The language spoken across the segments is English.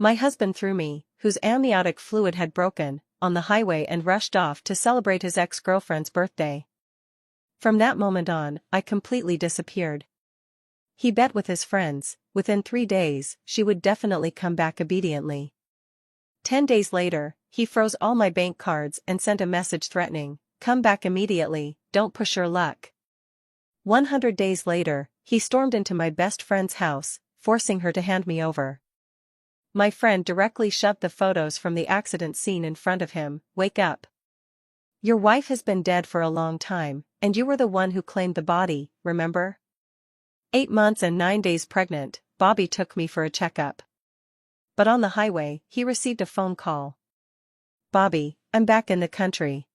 My husband threw me, whose amniotic fluid had broken, on the highway and rushed off to celebrate his ex-girlfriend's birthday. From that moment on, I completely disappeared. He bet with his friends, within 3 days, she would definitely come back obediently. 10 days later, he froze all my bank cards and sent a message threatening, "Come back immediately, don't push your luck." 100 days later, he stormed into my best friend's house, forcing her to hand me over. My friend directly shoved the photos from the accident scene in front of him. "Wake up. Your wife has been dead for a long time, and you were the one who claimed the body, remember?" 8 months and 9 days pregnant, Bobby took me for a checkup. But on the highway, he received a phone call. "Bobby, I'm back in the country."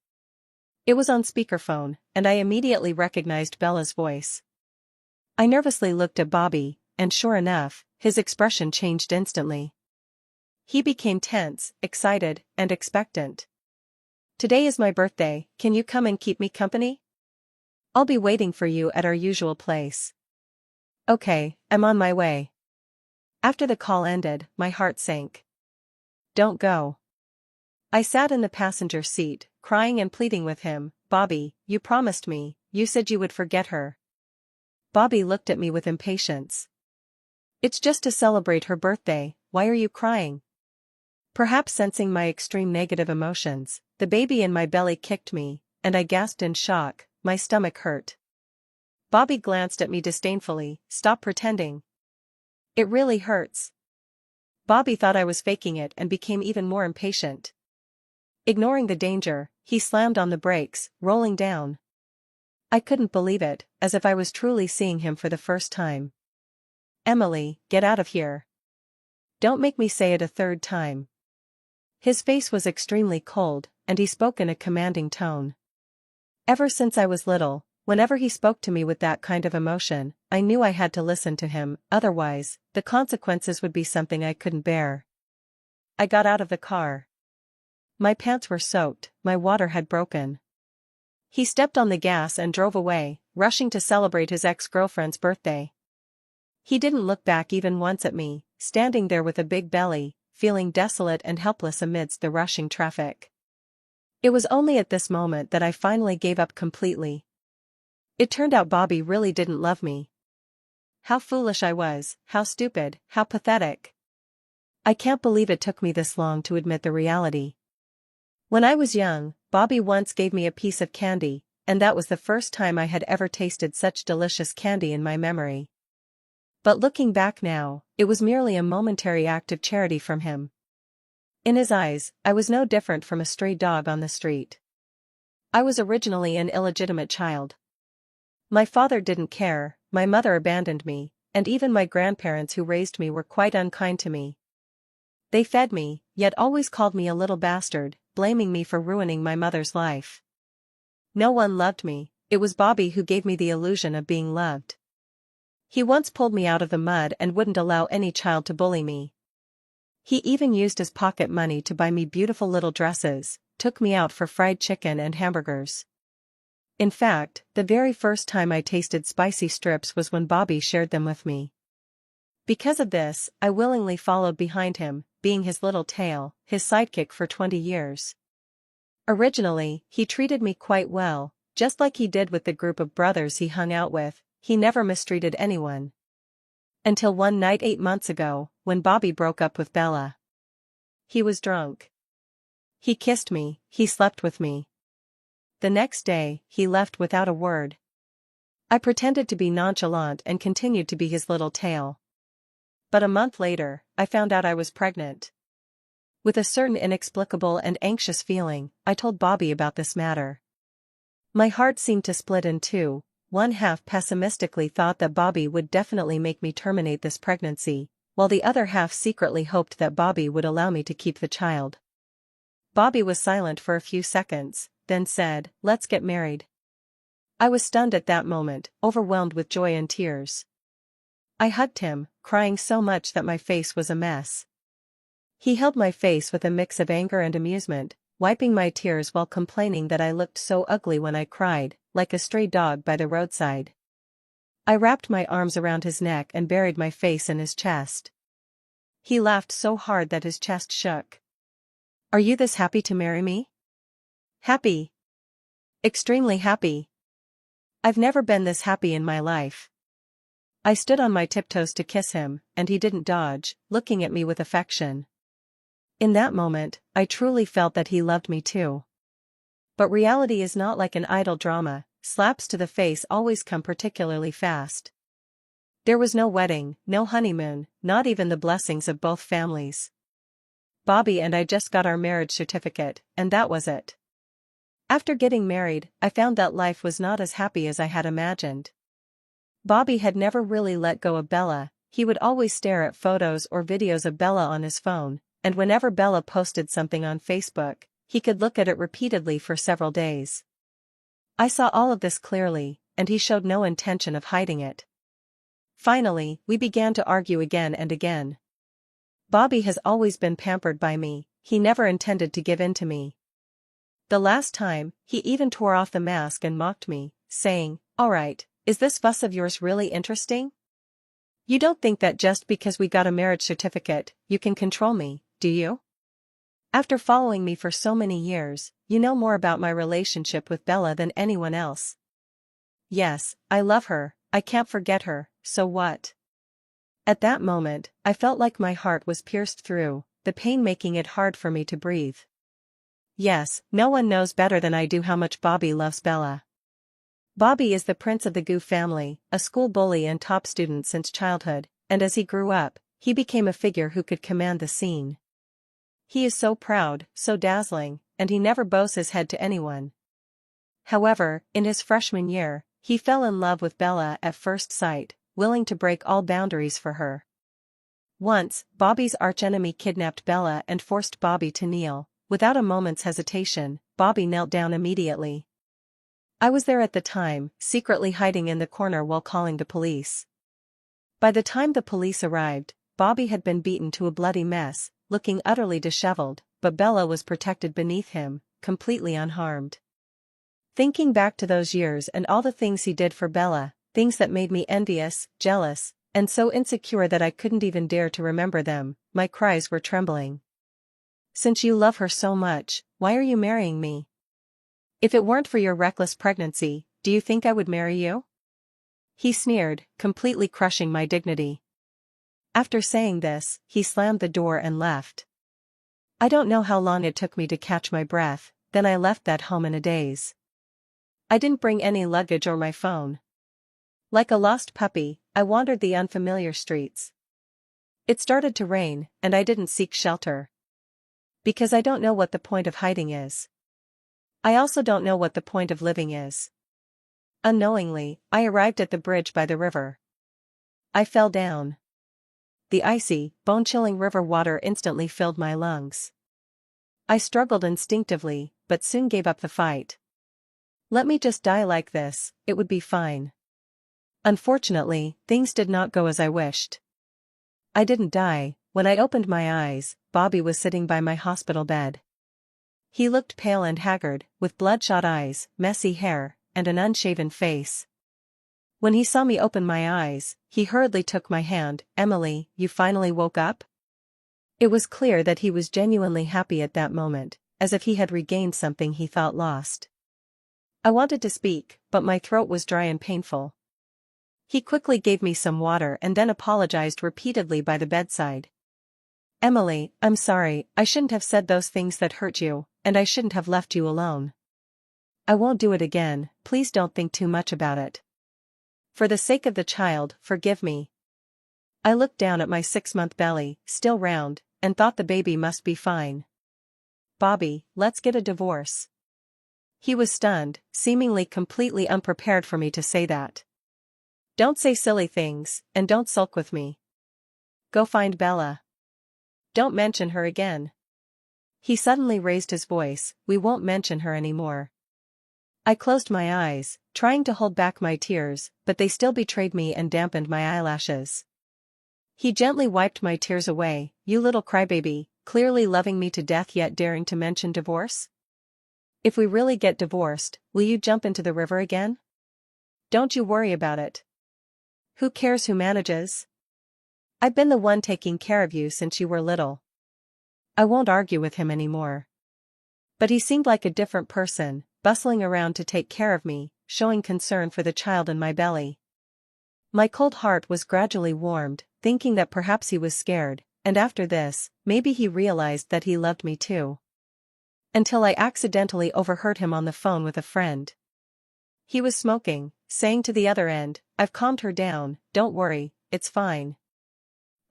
It was on speakerphone, and I immediately recognized Bella's voice. I nervously looked at Bobby, and sure enough, his expression changed instantly. He became tense, excited, and expectant. "Today is my birthday, can you come and keep me company? I'll be waiting for you at our usual place." "Okay, I'm on my way." After the call ended, my heart sank. "Don't go." I sat in the passenger seat, crying and pleading with him. "Bobby, you promised me, you said you would forget her." Bobby looked at me with impatience. "It's just to celebrate her birthday, why are you crying?" Perhaps sensing my extreme negative emotions, the baby in my belly kicked me, and I gasped in shock. My stomach hurt. Bobby glanced at me disdainfully. "Stop pretending. It really hurts." Bobby thought I was faking it and became even more impatient. Ignoring the danger, he slammed on the brakes, rolling down. I couldn't believe it, as if I was truly seeing him for the first time. "Emily, get out of here. Don't make me say it a third time." His face was extremely cold, and he spoke in a commanding tone. Ever since I was little, whenever he spoke to me with that kind of emotion, I knew I had to listen to him, otherwise, the consequences would be something I couldn't bear. I got out of the car. My pants were soaked, my water had broken. He stepped on the gas and drove away, rushing to celebrate his ex-girlfriend's birthday. He didn't look back even once at me, standing there with a big belly, feeling desolate and helpless amidst the rushing traffic. It was only at this moment that I finally gave up completely. It turned out Bobby really didn't love me. How foolish I was, how stupid, how pathetic. I can't believe it took me this long to admit the reality. When I was young, Bobby once gave me a piece of candy, and that was the first time I had ever tasted such delicious candy in my memory. But looking back now, it was merely a momentary act of charity from him. In his eyes, I was no different from a stray dog on the street. I was originally an illegitimate child. My father didn't care, my mother abandoned me, and even my grandparents who raised me were quite unkind to me. They fed me, yet always called me a little bastard, blaming me for ruining my mother's life. No one loved me, it was Bobby who gave me the illusion of being loved. He once pulled me out of the mud and wouldn't allow any child to bully me. He even used his pocket money to buy me beautiful little dresses, took me out for fried chicken and hamburgers. In fact, the very first time I tasted spicy strips was when Bobby shared them with me. Because of this, I willingly followed behind him, being his little tail, his sidekick for 20 years. Originally, he treated me quite well, just like he did with the group of brothers he hung out with. He never mistreated anyone. Until one night 8 months ago, when Bobby broke up with Bella. He was drunk. He kissed me, he slept with me. The next day, he left without a word. I pretended to be nonchalant and continued to be his little tail. But a month later, I found out I was pregnant. With a certain inexplicable and anxious feeling, I told Bobby about this matter. My heart seemed to split in two. One half pessimistically thought that Bobby would definitely make me terminate this pregnancy, while the other half secretly hoped that Bobby would allow me to keep the child. Bobby was silent for a few seconds, then said, "Let's get married." I was stunned at that moment, overwhelmed with joy and tears. I hugged him, crying so much that my face was a mess. He held my face with a mix of anger and amusement, wiping my tears while complaining that I looked so ugly when I cried, like a stray dog by the roadside. I wrapped my arms around his neck and buried my face in his chest. He laughed so hard that his chest shook. Are you this happy to marry me? Happy. Extremely happy. I've never been this happy in my life. I stood on my tiptoes to kiss him, and he didn't dodge, looking at me with affection. In that moment, I truly felt that he loved me too. But reality is not like an idle drama, slaps to the face always come particularly fast. There was no wedding, no honeymoon, not even the blessings of both families. Bobby and I just got our marriage certificate, and that was it. After getting married, I found that life was not as happy as I had imagined. Bobby had never really let go of Bella. He would always stare at photos or videos of Bella on his phone, and whenever Bella posted something on Facebook, he could look at it repeatedly for several days. I saw all of this clearly, and he showed no intention of hiding it. Finally, we began to argue again and again. Bobby has always been pampered by me, he never intended to give in to me. The last time, he even tore off the mask and mocked me, saying, "Alright, is this fuss of yours really interesting? You don't think that just because we got a marriage certificate, you can control me, do you? After following me for so many years, you know more about my relationship with Bella than anyone else." Yes, I love her, I can't forget her, so what? At that moment, I felt like my heart was pierced through, the pain making it hard for me to breathe. Yes, no one knows better than I do how much Bobby loves Bella. Bobby is the prince of the Goo family, a school bully and top student since childhood, and as he grew up, he became a figure who could command the scene. He is so proud, so dazzling, and he never bows his head to anyone. However, in his freshman year, he fell in love with Bella at first sight, willing to break all boundaries for her. Once, Bobby's archenemy kidnapped Bella and forced Bobby to kneel. Without a moment's hesitation, Bobby knelt down immediately. I was there at the time, secretly hiding in the corner while calling the police. By the time the police arrived, Bobby had been beaten to a bloody mess, looking utterly disheveled, but Bella was protected beneath him, completely unharmed. Thinking back to those years and all the things he did for Bella, things that made me envious, jealous, and so insecure that I couldn't even dare to remember them, my cries were trembling. Since you love her so much, why are you marrying me? If it weren't for your reckless pregnancy, do you think I would marry you? He sneered, completely crushing my dignity. After saying this, he slammed the door and left. I don't know how long it took me to catch my breath, then I left that home in a daze. I didn't bring any luggage or my phone. Like a lost puppy, I wandered the unfamiliar streets. It started to rain, and I didn't seek shelter. Because I don't know what the point of hiding is. I also don't know what the point of living is. Unknowingly, I arrived at the bridge by the river. I fell down. The icy, bone-chilling river water instantly filled my lungs. I struggled instinctively, but soon gave up the fight. Let me just die like this, it would be fine. Unfortunately, things did not go as I wished. I didn't die. When I opened my eyes, Bobby was sitting by my hospital bed. He looked pale and haggard, with bloodshot eyes, messy hair, and an unshaven face. When he saw me open my eyes, he hurriedly took my hand. "Emily, you finally woke up?" It was clear that he was genuinely happy at that moment, as if he had regained something he thought lost. I wanted to speak, but my throat was dry and painful. He quickly gave me some water and then apologized repeatedly by the bedside. "Emily, I'm sorry, I shouldn't have said those things that hurt you, and I shouldn't have left you alone. I won't do it again, please don't think too much about it. For the sake of the child, forgive me." I looked down at my 6-month belly, still round, and thought the baby must be fine. "Bobby, let's get a divorce." He was stunned, seemingly completely unprepared for me to say that. "Don't say silly things, and don't sulk with me. Go find Bella. Don't mention her again." He suddenly raised his voice, "We won't mention her anymore." I closed my eyes, trying to hold back my tears, but they still betrayed me and dampened my eyelashes. He gently wiped my tears away. "You little crybaby, clearly loving me to death yet daring to mention divorce? If we really get divorced, will you jump into the river again? Don't you worry about it. Who cares who manages? I've been the one taking care of you since you were little. I won't argue with him anymore. But he seemed like a different person, bustling around to take care of me, showing concern for the child in my belly. My cold heart was gradually warmed, thinking that perhaps he was scared, and after this, maybe he realized that he loved me too. Until I accidentally overheard him on the phone with a friend. He was smoking, saying to the other end, "I've calmed her down, don't worry, it's fine."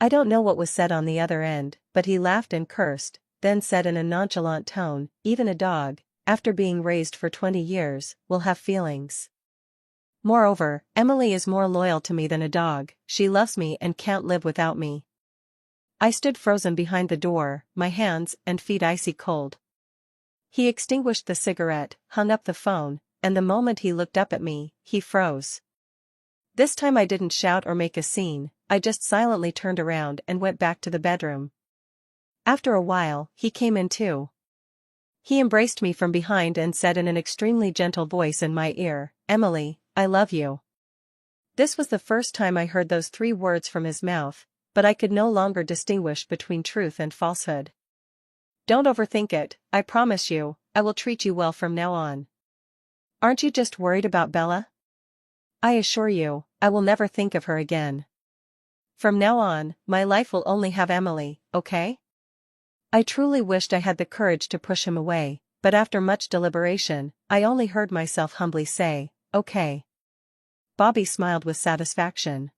I don't know what was said on the other end, but he laughed and cursed, then said in a nonchalant tone, "Even a dog, after being raised for 20 years, will have feelings. Moreover, Emily is more loyal to me than a dog, she loves me and can't live without me." I stood frozen behind the door, my hands and feet icy cold. He extinguished the cigarette, hung up the phone, and the moment he looked up at me, he froze. This time I didn't shout or make a scene, I just silently turned around and went back to the bedroom. After a while, he came in too. He embraced me from behind and said in an extremely gentle voice in my ear, "Emily, I love you." This was the first time I heard those 3 words from his mouth, but I could no longer distinguish between truth and falsehood. "Don't overthink it, I promise you, I will treat you well from now on. Aren't you just worried about Bella? I assure you, I will never think of her again. From now on, my life will only have Emily, okay?" I truly wished I had the courage to push him away, but after much deliberation, I only heard myself humbly say, "Okay." Bobby smiled with satisfaction.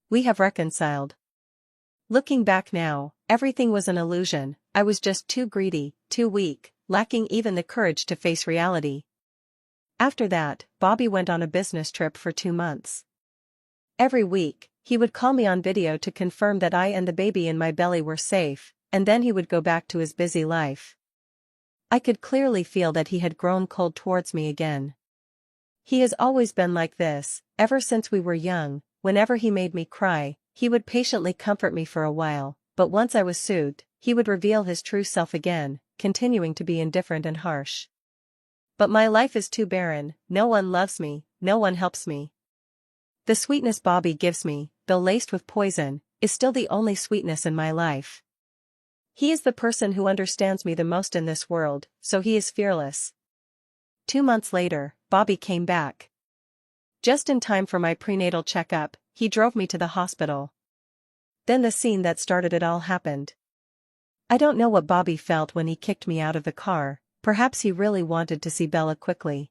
"We have reconciled." Looking back now, everything was an illusion, I was just too greedy, too weak, lacking even the courage to face reality. After that, Bobby went on a business trip for 2 months. Every week, he would call me on video to confirm that I and the baby in my belly were safe, and then he would go back to his busy life. I could clearly feel that he had grown cold towards me again. He has always been like this, ever since we were young. Whenever he made me cry, he would patiently comfort me for a while, but once I was soothed, he would reveal his true self again, continuing to be indifferent and harsh. But my life is too barren, no one loves me, no one helps me. The sweetness Bobby gives me, though laced with poison, is still the only sweetness in my life. He is the person who understands me the most in this world, so he is fearless. 2 months later, Bobby came back. Just in time for my prenatal checkup, he drove me to the hospital. Then the scene that started it all happened. I don't know what Bobby felt when he kicked me out of the car, perhaps he really wanted to see Bella quickly.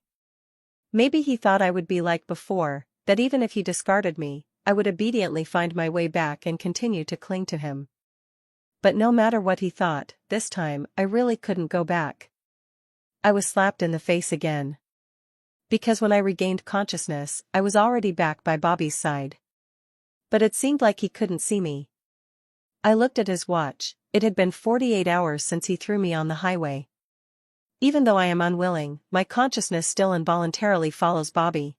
Maybe he thought I would be like before, that even if he discarded me, I would obediently find my way back and continue to cling to him. But no matter what he thought, this time, I really couldn't go back. I was slapped in the face again. Because when I regained consciousness, I was already back by Bobby's side. But it seemed like he couldn't see me. I looked at his watch, it had been 48 hours since he threw me on the highway. Even though I am unwilling, my consciousness still involuntarily follows Bobby.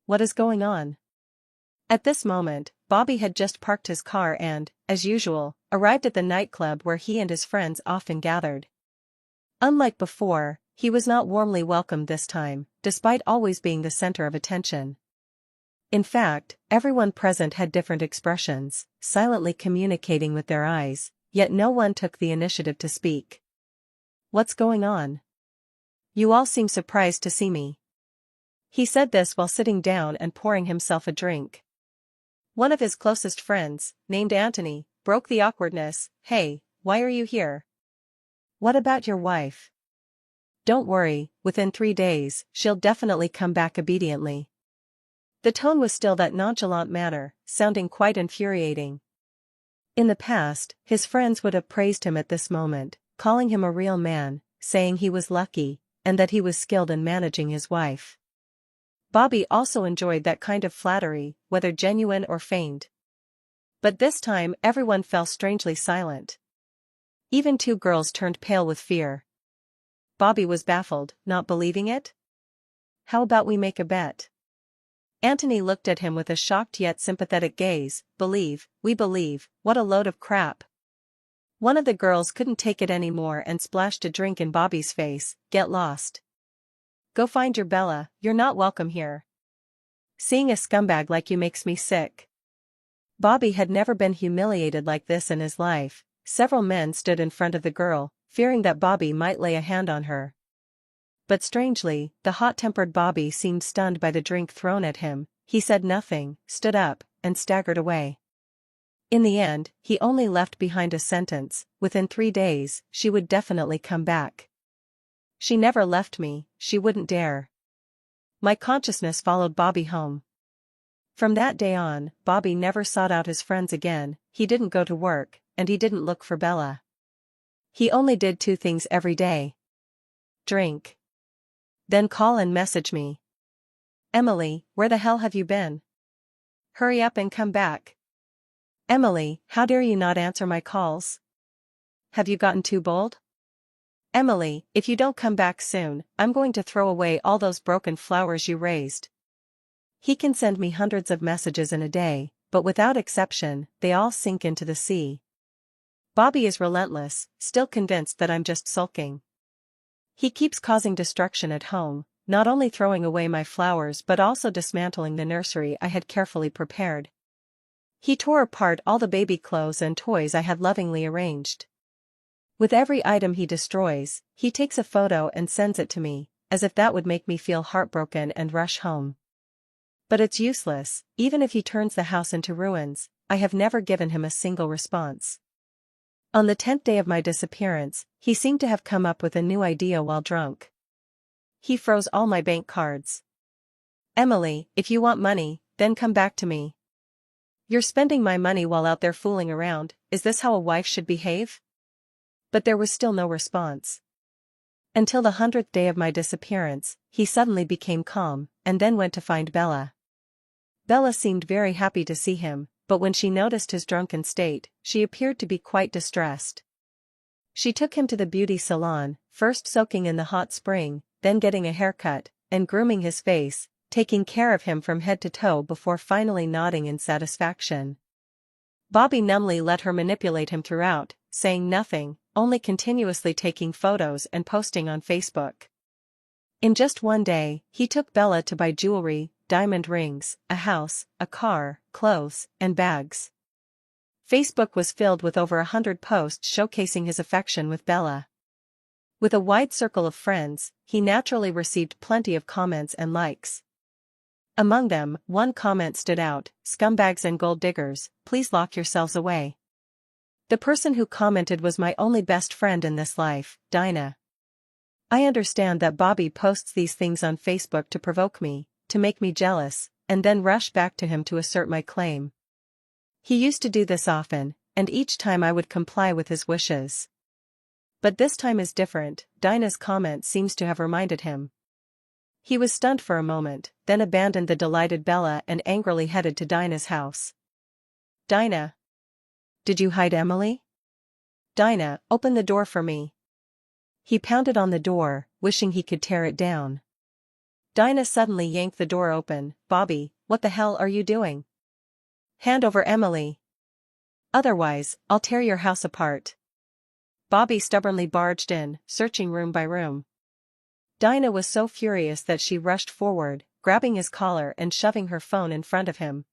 What is going on? At this moment, Bobby had just parked his car and, as usual, arrived at the nightclub where he and his friends often gathered. Unlike before, he was not warmly welcomed this time, despite always being the center of attention. In fact, everyone present had different expressions, silently communicating with their eyes, yet no one took the initiative to speak. "What's going on? You all seem surprised to see me." He said this while sitting down and pouring himself a drink. One of his closest friends, named Anthony, broke the awkwardness. "Hey, why are you here? What about your wife? Don't worry, within 3 days, she'll definitely come back obediently." The tone was still that nonchalant manner, sounding quite infuriating. In the past, his friends would have praised him at this moment, calling him a real man, saying he was lucky, and that he was skilled in managing his wife. Bobby also enjoyed that kind of flattery, whether genuine or feigned. But this time everyone fell strangely silent. Even 2 girls turned pale with fear. Bobby was baffled, not believing it. "How about we make a bet?" Anthony looked at him with a shocked yet sympathetic gaze. We believe, what a load of crap." One of the girls couldn't take it anymore and splashed a drink in Bobby's face. "Get lost. Go find your Bella, you're not welcome here. Seeing a scumbag like you makes me sick." Bobby had never been humiliated like this in his life. Several men stood in front of the girl, fearing that Bobby might lay a hand on her. But strangely, the hot-tempered Bobby seemed stunned by the drink thrown at him. He said nothing, stood up, and staggered away. In the end, he only left behind a sentence: within 3 days, she would definitely come back. She never left me, she wouldn't dare. My consciousness followed Bobby home. From that day on, Bobby never sought out his friends again. He didn't go to work, and he didn't look for Bella. He only did 2 things every day. Drink. Then call and message me. Emily, where the hell have you been? Hurry up and come back. Emily, how dare you not answer my calls? Have you gotten too bold? Emily, if you don't come back soon, I'm going to throw away all those broken flowers you raised. He can send me hundreds of messages in a day, but without exception, they all sink into the sea. Bobby is relentless, still convinced that I'm just sulking. He keeps causing destruction at home, not only throwing away my flowers but also dismantling the nursery I had carefully prepared. He tore apart all the baby clothes and toys I had lovingly arranged. With every item he destroys, he takes a photo and sends it to me, as if that would make me feel heartbroken and rush home. But it's useless. Even if he turns the house into ruins, I have never given him a single response. On the 10th day of my disappearance, he seemed to have come up with a new idea while drunk. He froze all my bank cards. Emily, if you want money, then come back to me. You're spending my money while out there fooling around. Is this how a wife should behave? But there was still no response. Until the 100th day of my disappearance, he suddenly became calm, and then went to find Bella. Bella seemed very happy to see him, but when she noticed his drunken state, she appeared to be quite distressed. She took him to the beauty salon, first soaking in the hot spring, then getting a haircut, and grooming his face, taking care of him from head to toe before finally nodding in satisfaction. Bobby numbly let her manipulate him throughout, saying nothing, only continuously taking photos and posting on Facebook. In just one day, he took Bella to buy jewelry, diamond rings, a house, a car, clothes, and bags. Facebook was filled with over 100 posts showcasing his affection with Bella. With a wide circle of friends, he naturally received plenty of comments and likes. Among them, one comment stood out: "Scumbags and gold diggers, please lock yourselves away." The person who commented was my only best friend in this life, Dinah. I understand that Bobby posts these things on Facebook to provoke me, to make me jealous, and then rush back to him to assert my claim. He used to do this often, and each time I would comply with his wishes. But this time is different. Dinah's comment seems to have reminded him. He was stunned for a moment, then abandoned the delighted Bella and angrily headed to Dinah's house. "Dinah. Did you hide Emily? Dinah, open the door for me." He pounded on the door, wishing he could tear it down. Dinah suddenly yanked the door open. "Bobby, what the hell are you doing? Hand over Emily. Otherwise, I'll tear your house apart." Bobby stubbornly barged in, searching room by room. Dinah was so furious that she rushed forward, grabbing his collar and shoving her phone in front of him.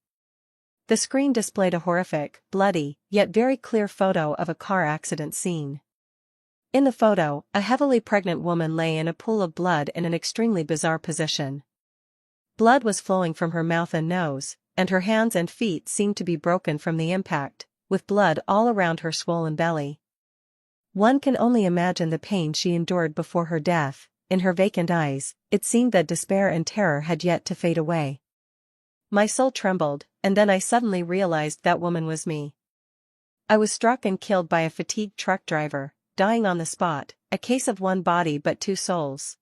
The screen displayed a horrific, bloody, yet very clear photo of a car accident scene. In the photo, a heavily pregnant woman lay in a pool of blood in an extremely bizarre position. Blood was flowing from her mouth and nose, and her hands and feet seemed to be broken from the impact, with blood all around her swollen belly. One can only imagine the pain she endured before her death. In her vacant eyes, it seemed that despair and terror had yet to fade away. My soul trembled, and then I suddenly realized that woman was me. I was struck and killed by a fatigued truck driver, dying on the spot, a case of one body but 2 souls.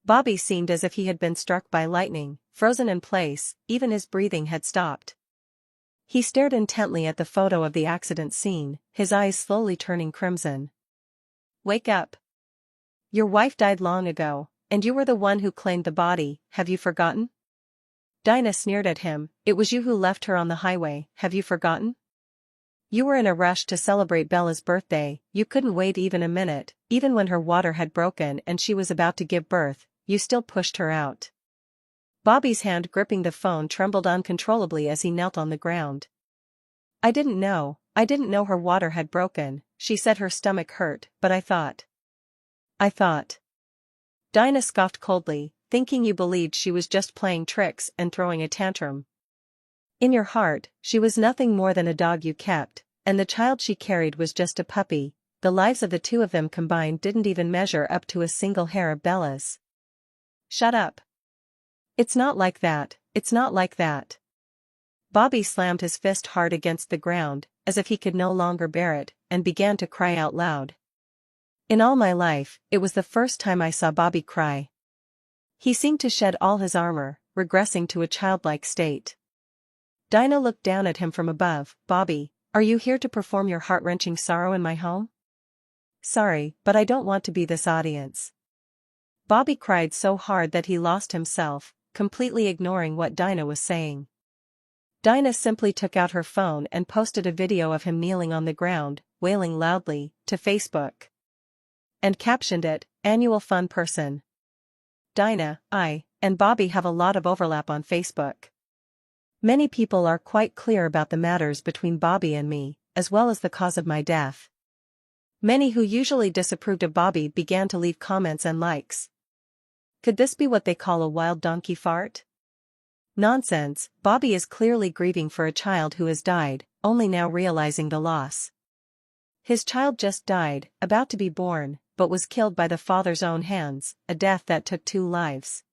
Bobby seemed as if he had been struck by lightning, frozen in place, even his breathing had stopped. He stared intently at the photo of the accident scene, his eyes slowly turning crimson. "Wake up. Your wife died long ago, and you were the one who claimed the body. Have you forgotten?" Dinah sneered at him. "It was you who left her on the highway. Have you forgotten? You were in a rush to celebrate Bella's birthday. You couldn't wait even a minute. Even when her water had broken and she was about to give birth, you still pushed her out." Bobby's hand gripping the phone trembled uncontrollably as he knelt on the ground. I didn't know her water had broken," she said. Her stomach hurt, but I thought. Dinah scoffed coldly, thinking you believed she was just playing tricks and throwing a tantrum. In your heart, she was nothing more than a dog you kept, and the child she carried was just a puppy. The lives of the two of them combined didn't even measure up to a single hair of Bella's. Shut up. It's not like that, it's not like that. Bobby slammed his fist hard against the ground, as if he could no longer bear it, and began to cry out loud. In all my life, it was the first time I saw Bobby cry. He seemed to shed all his armor, regressing to a childlike state. Dinah looked down at him from above. "Bobby, are you here to perform your heart-wrenching sorrow in my home?" "Sorry, but I don't want to be this audience." Bobby cried so hard that he lost himself, completely ignoring what Dinah was saying. Dinah simply took out her phone and posted a video of him kneeling on the ground, wailing loudly, to Facebook. And captioned it, "Annual Fun Person." Dinah, and Bobby have a lot of overlap on Facebook. Many people are quite clear about the matters between Bobby and me, as well as the cause of my death. Many who usually disapproved of Bobby began to leave comments and likes. Could this be what they call a wild donkey fart? Nonsense. Bobby is clearly grieving for a child who has died, only now realizing the loss. His child just died, about to be born, but was killed by the father's own hands, a death that took 2 lives.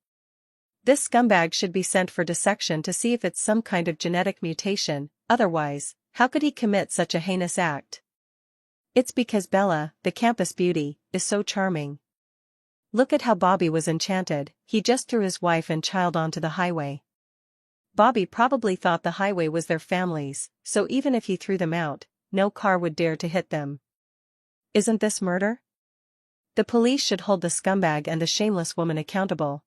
This scumbag should be sent for dissection to see if it's some kind of genetic mutation, otherwise, how could he commit such a heinous act? It's because Bella, the campus beauty, is so charming. Look at how Bobby was enchanted. He just threw his wife and child onto the highway. Bobby probably thought the highway was their family's, so even if he threw them out, no car would dare to hit them. Isn't this murder? The police should hold the scumbag and the shameless woman accountable.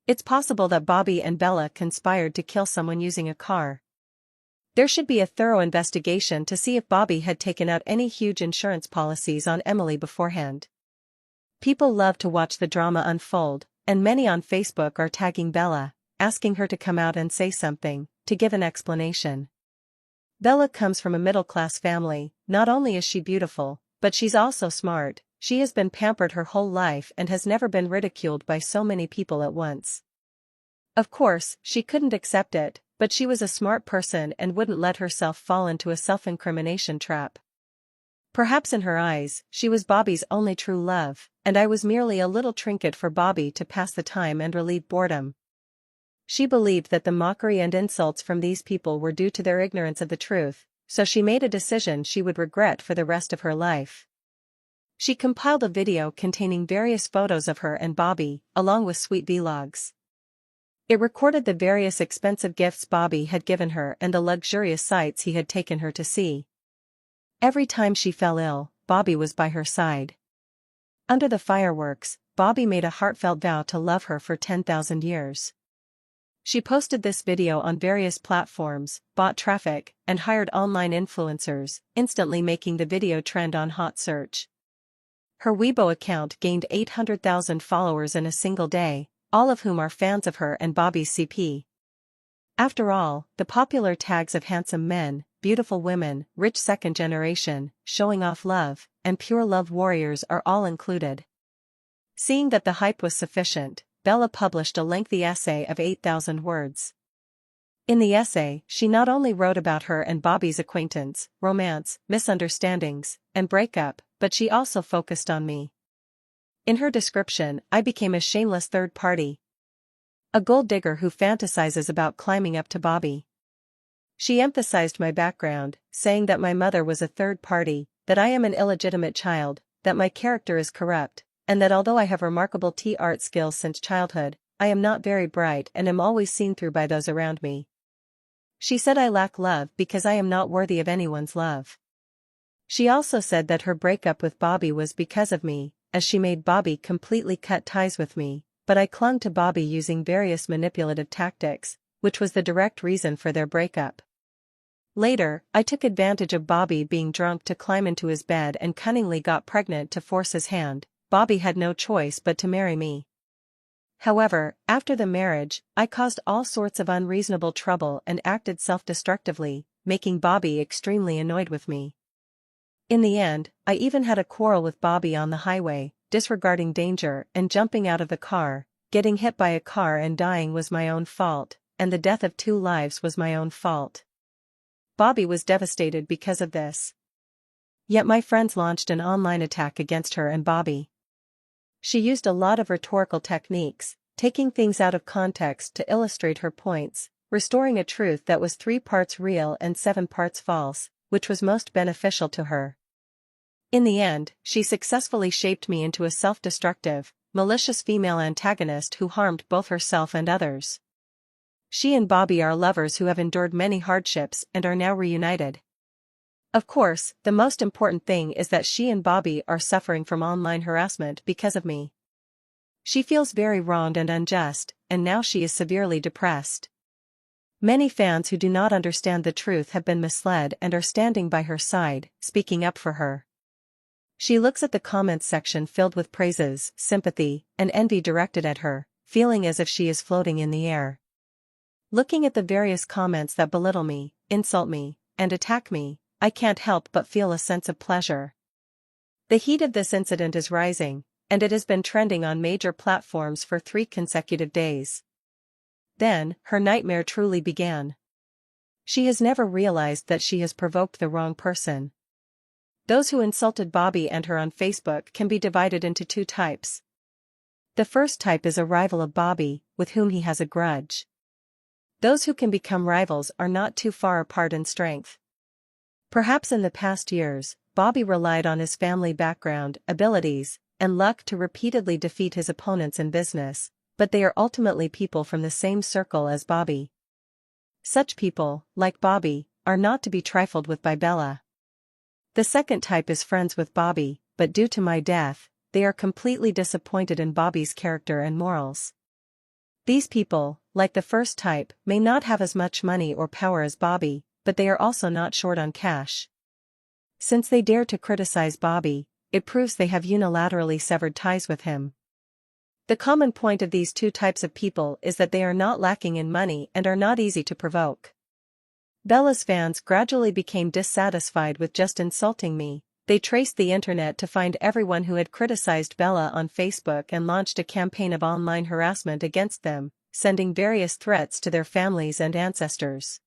It's possible that Bobby and Bella conspired to kill someone using a car. There should be a thorough investigation to see if Bobby had taken out any huge insurance policies on Emily beforehand. People love to watch the drama unfold, and many on Facebook are tagging Bella, asking her to come out and say something, to give an explanation. Bella comes from a middle-class family. Not only is she beautiful, but she's also smart. She has been pampered her whole life and has never been ridiculed by so many people at once. Of course, she couldn't accept it, but she was a smart person and wouldn't let herself fall into a self-incrimination trap. Perhaps in her eyes, she was Bobby's only true love, and I was merely a little trinket for Bobby to pass the time and relieve boredom. She believed that the mockery and insults from these people were due to their ignorance of the truth, so she made a decision she would regret for the rest of her life. She compiled a video containing various photos of her and Bobby, along with sweet vlogs. It recorded the various expensive gifts Bobby had given her and the luxurious sights he had taken her to see. Every time she fell ill, Bobby was by her side. Under the fireworks, Bobby made a heartfelt vow to love her for 10,000 years. She posted this video on various platforms, bought traffic, and hired online influencers, instantly making the video trend on Hot Search. Her Weibo account gained 800,000 followers in a single day, all of whom are fans of her and Bobby's CP. After all, the popular tags of handsome men, beautiful women, rich second generation, showing off love, and pure love warriors are all included. Seeing that the hype was sufficient, Bella published a lengthy essay of 8,000 words. In the essay, she not only wrote about her and Bobby's acquaintance, romance, misunderstandings, and breakup, but she also focused on me. In her description, I became a shameless third party. A gold digger who fantasizes about climbing up to Bobby. She emphasized my background, saying that my mother was a third party, that I am an illegitimate child, that my character is corrupt, and that although I have remarkable art skills since childhood, I am not very bright and am always seen through by those around me. She said I lack love because I am not worthy of anyone's love. She also said that her breakup with Bobby was because of me, as she made Bobby completely cut ties with me, but I clung to Bobby using various manipulative tactics, which was the direct reason for their breakup. Later, I took advantage of Bobby being drunk to climb into his bed and cunningly got pregnant to force his hand. Bobby had no choice but to marry me. However, after the marriage, I caused all sorts of unreasonable trouble and acted self-destructively, making Bobby extremely annoyed with me. In the end, I even had a quarrel with Bobby on the highway, disregarding danger and jumping out of the car. Getting hit by a car and dying was my own fault, and the death of 2 lives was my own fault. Bobby was devastated because of this. Yet my friends launched an online attack against her and Bobby. She used a lot of rhetorical techniques, taking things out of context to illustrate her points, restoring a truth that was 3 parts real and 7 parts false, which was most beneficial to her. In the end, she successfully shaped me into a self-destructive, malicious female antagonist who harmed both herself and others. She and Bobby are lovers who have endured many hardships and are now reunited. Of course, the most important thing is that she and Bobby are suffering from online harassment because of me. She feels very wronged and unjust, and now she is severely depressed. Many fans who do not understand the truth have been misled and are standing by her side, speaking up for her. She looks at the comments section filled with praises, sympathy, and envy directed at her, feeling as if she is floating in the air. Looking at the various comments that belittle me, insult me, and attack me, I can't help but feel a sense of pleasure. The heat of this incident is rising, and it has been trending on major platforms for 3 consecutive days. Then, her nightmare truly began. She has never realized that she has provoked the wrong person. Those who insulted Bobby and her on Facebook can be divided into 2 types. The first type is a rival of Bobby, with whom he has a grudge. Those who can become rivals are not too far apart in strength. Perhaps in the past years, Bobby relied on his family background, abilities, and luck to repeatedly defeat his opponents in business, but they are ultimately people from the same circle as Bobby. Such people, like Bobby, are not to be trifled with by Bella. The second type is friends with Bobby, but due to my death, they are completely disappointed in Bobby's character and morals. These people, like the first type, may not have as much money or power as Bobby, but they are also not short on cash. Since they dare to criticize Bobby, it proves they have unilaterally severed ties with him. The common point of these 2 types of people is that they are not lacking in money and are not easy to provoke. Bella's fans gradually became dissatisfied with just insulting me. They traced the internet to find everyone who had criticized Bella on Facebook and launched a campaign of online harassment against them, sending various threats to their families and ancestors.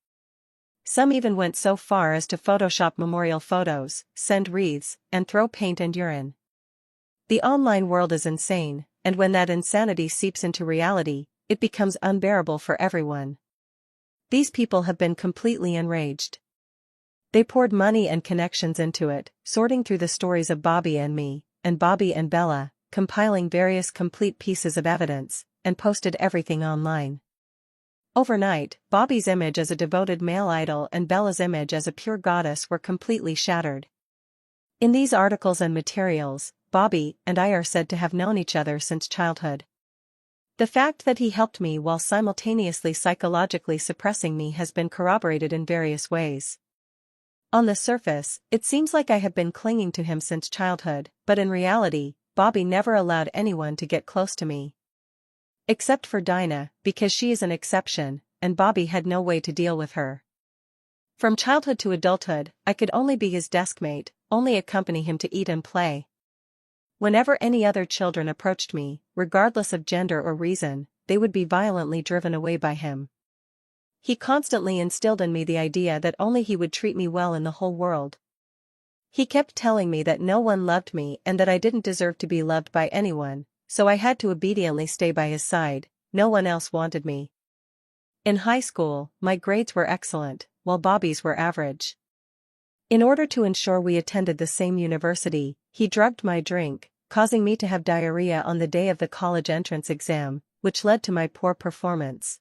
Some even went so far as to Photoshop memorial photos, send wreaths, and throw paint and urine. The online world is insane, and when that insanity seeps into reality, it becomes unbearable for everyone. These people have been completely enraged. They poured money and connections into it, sorting through the stories of Bobby and me, and Bobby and Bella, compiling various complete pieces of evidence, and posted everything online. Overnight, Bobby's image as a devoted male idol and Bella's image as a pure goddess were completely shattered. In these articles and materials, Bobby and I are said to have known each other since childhood. The fact that he helped me while simultaneously psychologically suppressing me has been corroborated in various ways. On the surface, it seems like I have been clinging to him since childhood, but in reality, Bobby never allowed anyone to get close to me. Except for Dinah, because she is an exception, and Bobby had no way to deal with her. From childhood to adulthood, I could only be his deskmate, only accompany him to eat and play. Whenever any other children approached me, regardless of gender or reason, they would be violently driven away by him. He constantly instilled in me the idea that only he would treat me well in the whole world. He kept telling me that no one loved me and that I didn't deserve to be loved by anyone, so I had to obediently stay by his side. No one else wanted me. In high school, my grades were excellent, while Bobby's were average. In order to ensure we attended the same university, he drugged my drink, causing me to have diarrhea on the day of the college entrance exam, which led to my poor performance.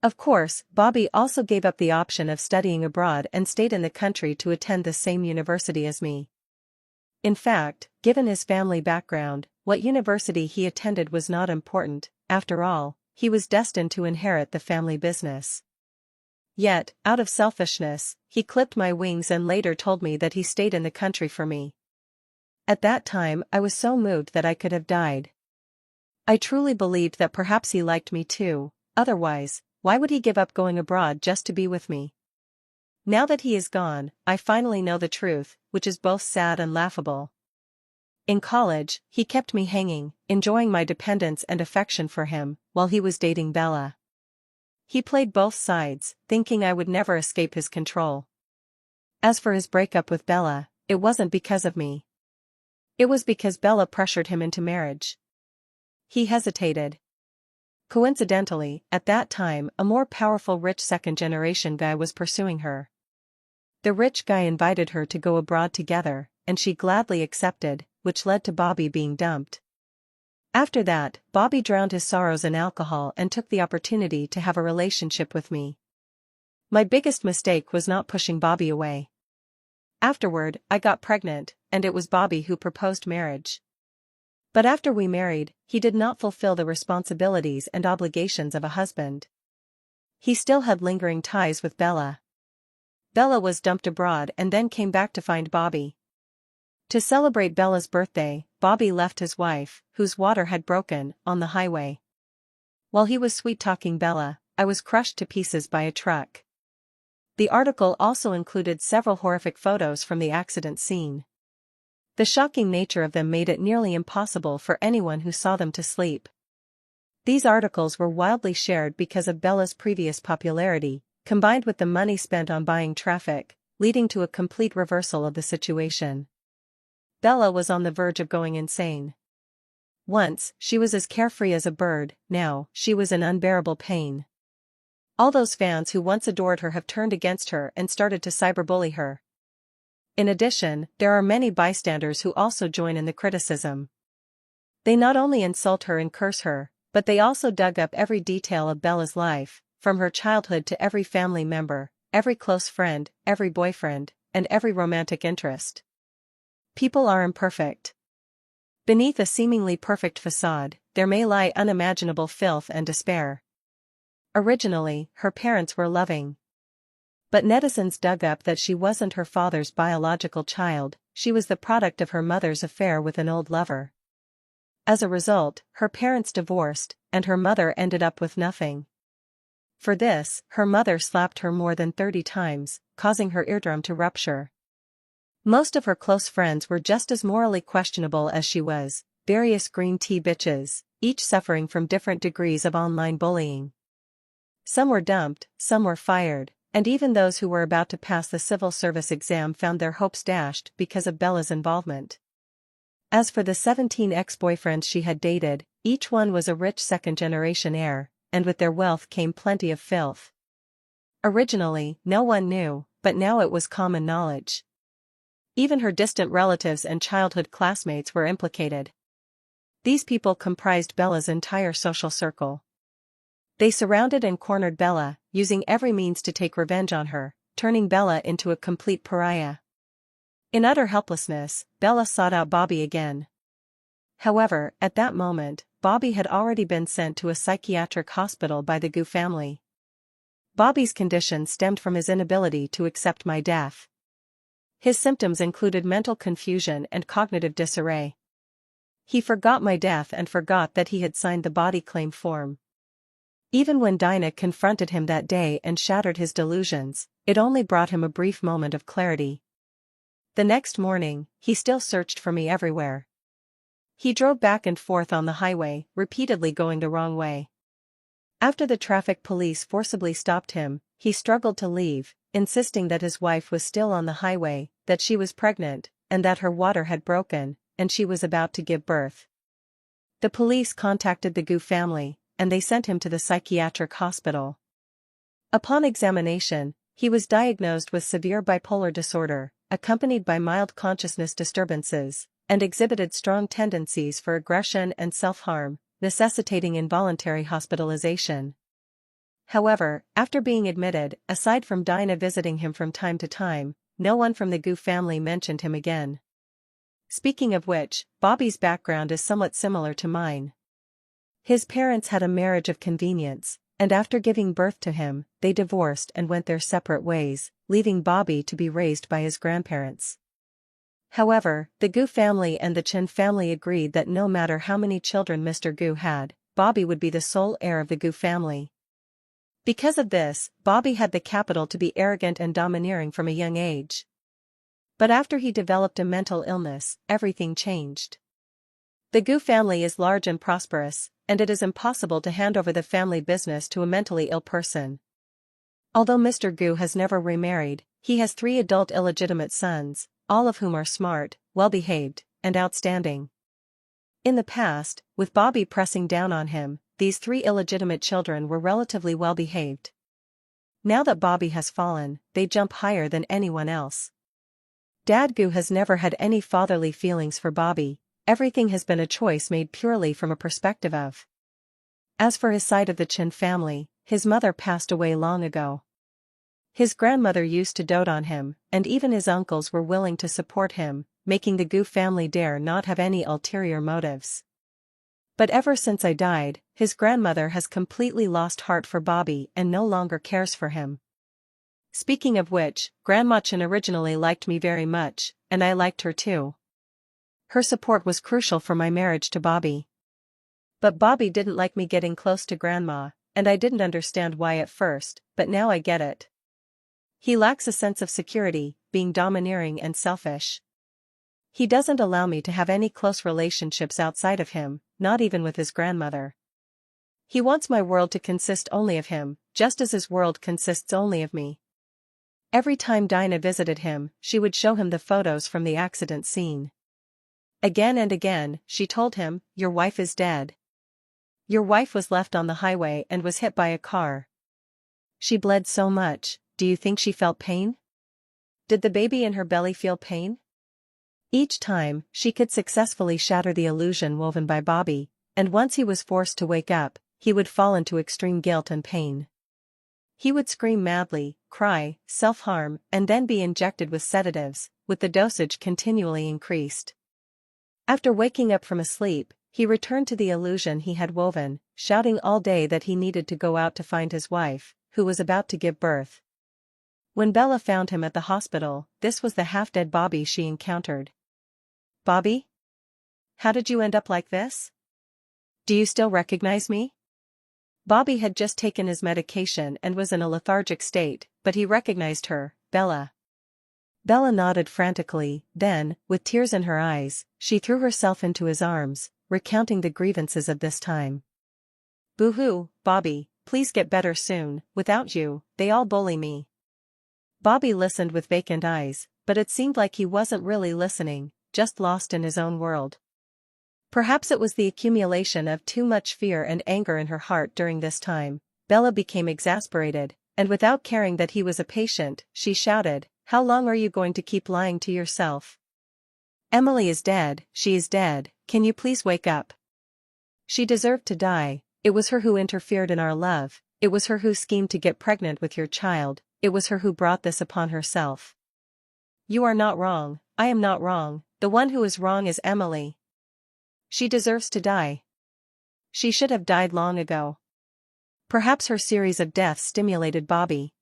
Of course, Bobby also gave up the option of studying abroad and stayed in the country to attend the same university as me. In fact, given his family background, what university he attended was not important. After all, he was destined to inherit the family business. Yet, out of selfishness, he clipped my wings and later told me that he stayed in the country for me. At that time I was so moved that I could have died. I truly believed that perhaps he liked me too, otherwise, why would he give up going abroad just to be with me? Now that he is gone, I finally know the truth, which is both sad and laughable. In college, he kept me hanging, enjoying my dependence and affection for him, while he was dating Bella. He played both sides, thinking I would never escape his control. As for his breakup with Bella, it wasn't because of me. It was because Bella pressured him into marriage. He hesitated. Coincidentally, at that time, a more powerful rich second-generation guy was pursuing her. The rich guy invited her to go abroad together, and she gladly accepted, which led to Bobby being dumped. After that, Bobby drowned his sorrows in alcohol and took the opportunity to have a relationship with me. My biggest mistake was not pushing Bobby away. Afterward, I got pregnant, and it was Bobby who proposed marriage. But after we married, he did not fulfill the responsibilities and obligations of a husband. He still had lingering ties with Bella. Bella was dumped abroad and then came back to find Bobby. To celebrate Bella's birthday, Bobby left his wife, whose water had broken, on the highway. While he was sweet-talking Bella, I was crushed to pieces by a truck. The article also included several horrific photos from the accident scene. The shocking nature of them made it nearly impossible for anyone who saw them to sleep. These articles were wildly shared because of Bella's previous popularity, combined with the money spent on buying traffic, leading to a complete reversal of the situation. Bella was on the verge of going insane. Once, she was as carefree as a bird, now, she was in unbearable pain. All those fans who once adored her have turned against her and started to cyberbully her. In addition, there are many bystanders who also join in the criticism. They not only insult her and curse her, but they also dug up every detail of Bella's life, from her childhood to every family member, every close friend, every boyfriend, and every romantic interest. People are imperfect. Beneath a seemingly perfect facade, there may lie unimaginable filth and despair. Originally, her parents were loving. But netizens dug up that she wasn't her father's biological child, she was the product of her mother's affair with an old lover. As a result, her parents divorced, and her mother ended up with nothing. For this, her mother slapped her more than 30 times, causing her eardrum to rupture. Most of her close friends were just as morally questionable as she was, various green tea bitches, each suffering from different degrees of online bullying. Some were dumped, some were fired, and even those who were about to pass the civil service exam found their hopes dashed because of Bella's involvement. As for the 17 ex-boyfriends she had dated, each one was a rich second-generation heir, and with their wealth came plenty of filth. Originally, no one knew, but now it was common knowledge. Even her distant relatives and childhood classmates were implicated. These people comprised Bella's entire social circle. They surrounded and cornered Bella, using every means to take revenge on her, turning Bella into a complete pariah. In utter helplessness, Bella sought out Bobby again. However, at that moment, Bobby had already been sent to a psychiatric hospital by the Gu family. Bobby's condition stemmed from his inability to accept my death. His symptoms included mental confusion and cognitive disarray. He forgot my death and forgot that he had signed the body claim form. Even when Dinah confronted him that day and shattered his delusions, it only brought him a brief moment of clarity. The next morning, he still searched for me everywhere. He drove back and forth on the highway, repeatedly going the wrong way. After the traffic police forcibly stopped him, he struggled to leave, insisting that his wife was still on the highway, that she was pregnant, and that her water had broken, and she was about to give birth. The police contacted the Gu family, and they sent him to the psychiatric hospital. Upon examination, he was diagnosed with severe bipolar disorder, accompanied by mild consciousness disturbances, and exhibited strong tendencies for aggression and self-harm, necessitating involuntary hospitalization. However, after being admitted, aside from Dinah visiting him from time to time, no one from the Gu family mentioned him again. Speaking of which, Bobby's background is somewhat similar to mine. His parents had a marriage of convenience, and after giving birth to him, they divorced and went their separate ways, leaving Bobby to be raised by his grandparents. However, the Gu family and the Chen family agreed that no matter how many children Mr. Gu had, Bobby would be the sole heir of the Gu family. Because of this, Bobby had the capital to be arrogant and domineering from a young age. But after he developed a mental illness, everything changed. The Gu family is large and prosperous, and it is impossible to hand over the family business to a mentally ill person. Although Mr. Gu has never remarried, he has 3 adult illegitimate sons, all of whom are smart, well-behaved, and outstanding. In the past, with Bobby pressing down on him, these 3 illegitimate children were relatively well-behaved. Now that Bobby has fallen, they jump higher than anyone else. Dad Gu has never had any fatherly feelings for Bobby, everything has been a choice made purely from a perspective of. As for his side of the Chin family, his mother passed away long ago. His grandmother used to dote on him, and even his uncles were willing to support him, making the Gu family dare not have any ulterior motives. But ever since I died, his grandmother has completely lost heart for Bobby and no longer cares for him. Speaking of which, Grandma Chin originally liked me very much, and I liked her too. Her support was crucial for my marriage to Bobby. But Bobby didn't like me getting close to Grandma, and I didn't understand why at first, but now I get it. He lacks a sense of security, being domineering and selfish. He doesn't allow me to have any close relationships outside of him, not even with his grandmother. He wants my world to consist only of him, just as his world consists only of me. Every time Dinah visited him, she would show him the photos from the accident scene. Again and again, she told him, "Your wife is dead. Your wife was left on the highway and was hit by a car. She bled so much, do you think she felt pain? Did the baby in her belly feel pain?" Each time, she could successfully shatter the illusion woven by Bobby, and once he was forced to wake up, he would fall into extreme guilt and pain. He would scream madly, cry, self-harm, and then be injected with sedatives, with the dosage continually increased. After waking up from a sleep, he returned to the illusion he had woven, shouting all day that he needed to go out to find his wife, who was about to give birth. When Bella found him at the hospital, this was the half-dead Bobby she encountered. "Bobby? How did you end up like this? Do you still recognize me?" Bobby had just taken his medication and was in a lethargic state, but he recognized her, Bella. Bella nodded frantically, then, with tears in her eyes, she threw herself into his arms, recounting the grievances of this time. "Boo-hoo, Bobby, please get better soon, without you, they all bully me." Bobby listened with vacant eyes, but it seemed like he wasn't really listening, just lost in his own world. Perhaps it was the accumulation of too much fear and anger in her heart during this time. Bella became exasperated, and without caring that he was a patient, she shouted, "How long are you going to keep lying to yourself? Emily is dead, she is dead, can you please wake up? She deserved to die, it was her who interfered in our love, it was her who schemed to get pregnant with your child, it was her who brought this upon herself. You are not wrong, I am not wrong, the one who is wrong is Emily. She deserves to die. She should have died long ago." Perhaps her series of deaths stimulated Bobby.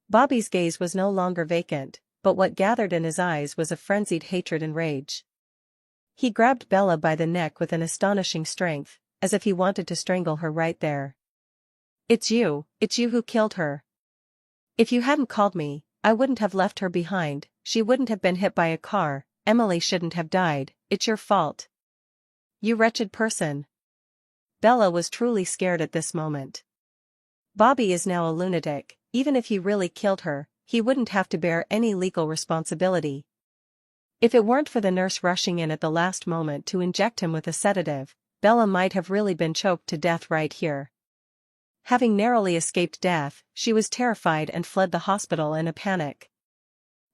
Bobby's gaze was no longer vacant, but what gathered in his eyes was a frenzied hatred and rage. He grabbed Bella by the neck with an astonishing strength, as if he wanted to strangle her right there. It's you who killed her. If you hadn't called me, I wouldn't have left her behind, she wouldn't have been hit by a car, Emily shouldn't have died, it's your fault. You wretched person." Bella was truly scared at this moment. Bobby is now a lunatic, even if he really killed her, he wouldn't have to bear any legal responsibility. If it weren't for the nurse rushing in at the last moment to inject him with a sedative, Bella might have really been choked to death right here. Having narrowly escaped death, she was terrified and fled the hospital in a panic.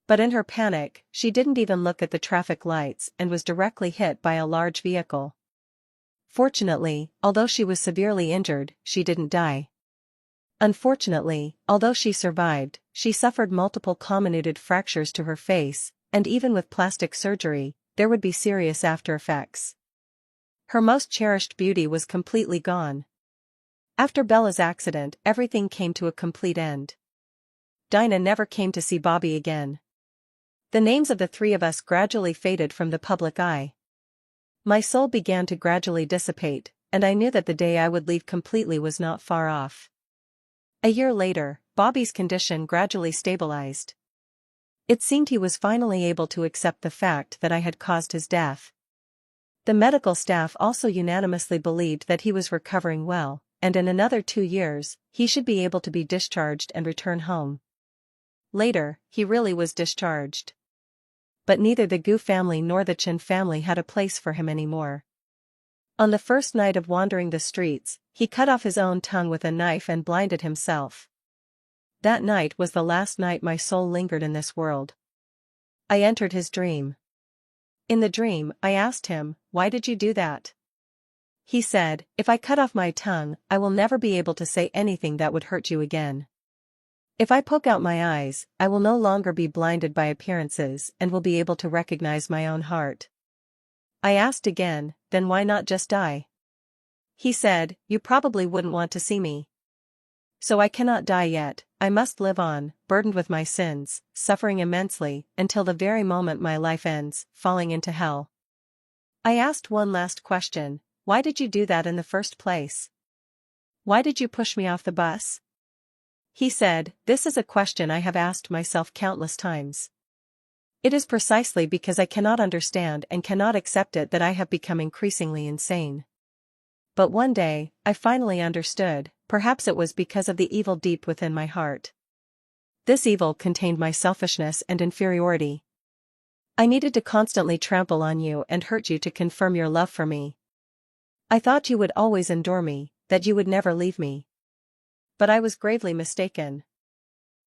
But in her panic, she didn't even look at the traffic lights and was directly hit by a large vehicle. Fortunately, although she was severely injured, she didn't die. Unfortunately, although she survived, she suffered multiple comminuted fractures to her face, and even with plastic surgery, there would be serious after-effects. Her most cherished beauty was completely gone. After Bella's accident, everything came to a complete end. Dinah never came to see Bobby again. The names of the 3 of us gradually faded from the public eye. My soul began to gradually dissipate, and I knew that the day I would leave completely was not far off. A year later, Bobby's condition gradually stabilized. It seemed he was finally able to accept the fact that I had caused his death. The medical staff also unanimously believed that he was recovering well, and in another 2 years, he should be able to be discharged and return home. Later, he really was discharged. But neither the Gu family nor the Chin family had a place for him anymore. On the first night of wandering the streets, he cut off his own tongue with a knife and blinded himself. That night was the last night my soul lingered in this world. I entered his dream. In the dream, I asked him, "Why did you do that?" He said, "If I cut off my tongue, I will never be able to say anything that would hurt you again. If I poke out my eyes, I will no longer be blinded by appearances and will be able to recognize my own heart." I asked again, "Then why not just die?" He said, "You probably wouldn't want to see me. So I cannot die yet, I must live on, burdened with my sins, suffering immensely, until the very moment my life ends, falling into hell." I asked one last question, "Why did you do that in the first place? Why did you push me off the bus?" He said, "This is a question I have asked myself countless times. It is precisely because I cannot understand and cannot accept it that I have become increasingly insane. But one day, I finally understood, perhaps it was because of the evil deep within my heart. This evil contained my selfishness and inferiority. I needed to constantly trample on you and hurt you to confirm your love for me. I thought you would always endure me, that you would never leave me. But I was gravely mistaken."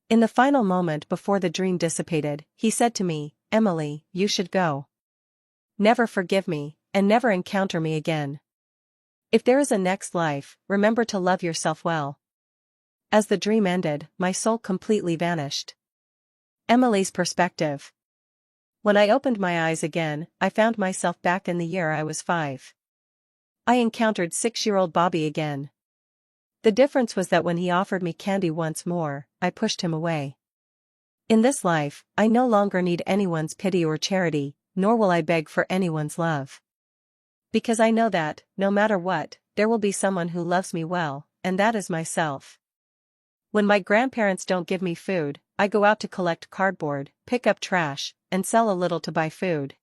In the final moment before the dream dissipated, he said to me, "Emily, you should go. Never forgive me, and never encounter me again. If there is a next life, remember to love yourself well." As the dream ended, my soul completely vanished. Emily's perspective. When I opened my eyes again, I found myself back in the year I was 5. I encountered 6-year-old Bobby again. The difference was that when he offered me candy once more, I pushed him away. In this life, I no longer need anyone's pity or charity, nor will I beg for anyone's love. Because I know that, no matter what, there will be someone who loves me well, and that is myself. When my grandparents don't give me food, I go out to collect cardboard, pick up trash, and sell a little to buy food.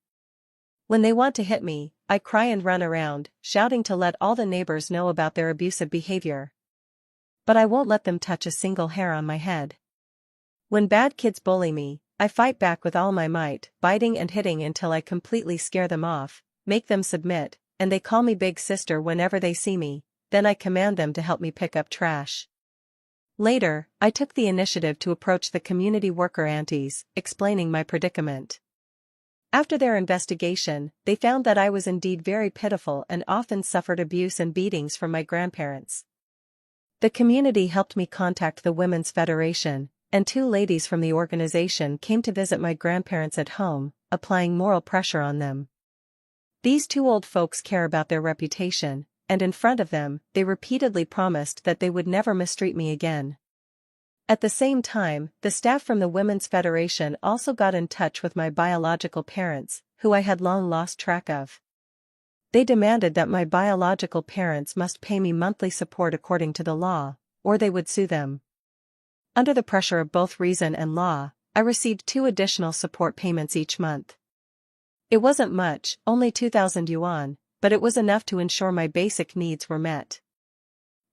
When they want to hit me, I cry and run around, shouting to let all the neighbors know about their abusive behavior. But I won't let them touch a single hair on my head. When bad kids bully me, I fight back with all my might, biting and hitting until I completely scare them off, make them submit, and they call me big sister whenever they see me, then I command them to help me pick up trash. Later, I took the initiative to approach the community worker aunties, explaining my predicament. After their investigation, they found that I was indeed very pitiful and often suffered abuse and beatings from my grandparents. The community helped me contact the Women's Federation, and 2 ladies from the organization came to visit my grandparents at home, applying moral pressure on them. These 2 old folks care about their reputation, and in front of them, they repeatedly promised that they would never mistreat me again. At the same time, the staff from the Women's Federation also got in touch with my biological parents, who I had long lost track of. They demanded that my biological parents must pay me monthly support according to the law, or they would sue them. Under the pressure of both reason and law, I received 2 additional support payments each month. It wasn't much, only 2,000 yuan, but it was enough to ensure my basic needs were met.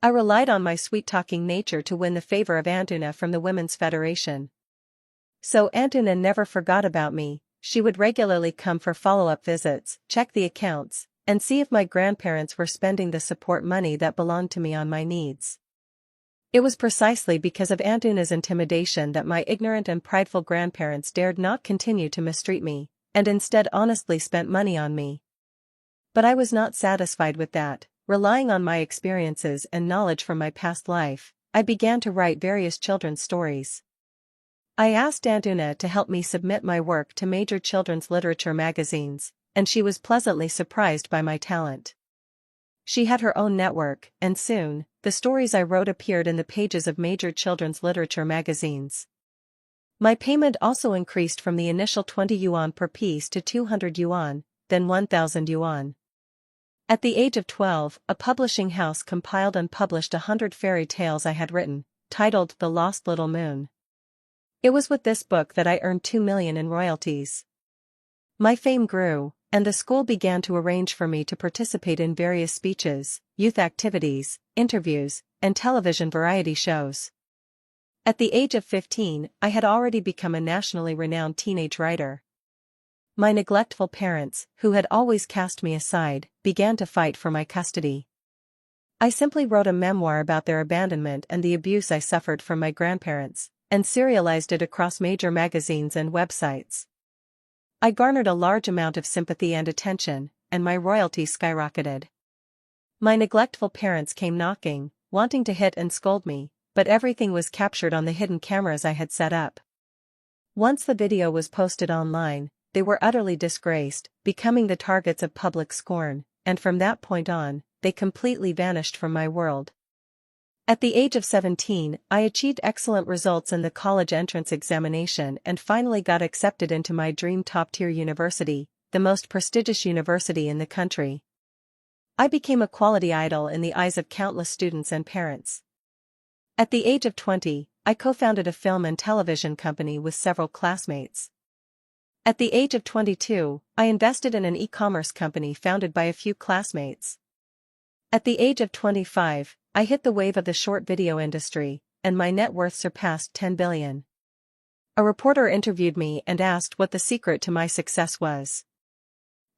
I relied on my sweet-talking nature to win the favor of Antuna from the Women's Federation. So Antuna never forgot about me, she would regularly come for follow-up visits, check the accounts, and see if my grandparents were spending the support money that belonged to me on my needs. It was precisely because of Antuna's intimidation that my ignorant and prideful grandparents dared not continue to mistreat me, and instead honestly spent money on me. But I was not satisfied with that. Relying on my experiences and knowledge from my past life, I began to write various children's stories. I asked Antuna to help me submit my work to major children's literature magazines, and she was pleasantly surprised by my talent. She had her own network, and soon, the stories I wrote appeared in the pages of major children's literature magazines. My payment also increased from the initial 20 yuan per piece to 200 yuan, then 1,000 yuan. At the age of 12, a publishing house compiled and published 100 fairy tales I had written, titled The Lost Little Moon. It was with this book that I earned $2 million in royalties. My fame grew, and the school began to arrange for me to participate in various speeches, youth activities, interviews, and television variety shows. At the age of 15, I had already become a nationally renowned teenage writer. My neglectful parents, who had always cast me aside, began to fight for my custody. I simply wrote a memoir about their abandonment and the abuse I suffered from my grandparents, and serialized it across major magazines and websites. I garnered a large amount of sympathy and attention, and my royalties skyrocketed. My neglectful parents came knocking, wanting to hit and scold me, but everything was captured on the hidden cameras I had set up. Once the video was posted online, they were utterly disgraced, becoming the targets of public scorn, and from that point on, they completely vanished from my world. At the age of 17, I achieved excellent results in the college entrance examination and finally got accepted into my dream top-tier university, the most prestigious university in the country. I became a quality idol in the eyes of countless students and parents. At the age of 20, I co-founded a film and television company with several classmates. At the age of 22, I invested in an e-commerce company founded by a few classmates. At the age of 25, I hit the wave of the short video industry, and my net worth surpassed $10 billion. A reporter interviewed me and asked what the secret to my success was.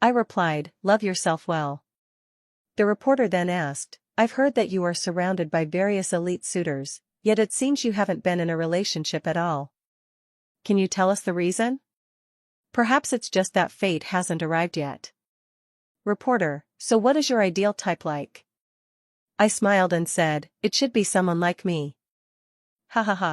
I replied, "Love yourself well." The reporter then asked, "I've heard that you are surrounded by various elite suitors, yet it seems you haven't been in a relationship at all. Can you tell us the reason? Perhaps it's just that fate hasn't arrived yet." Reporter: "So what is your ideal type like?" I smiled and said, "It should be someone like me." Ha ha ha.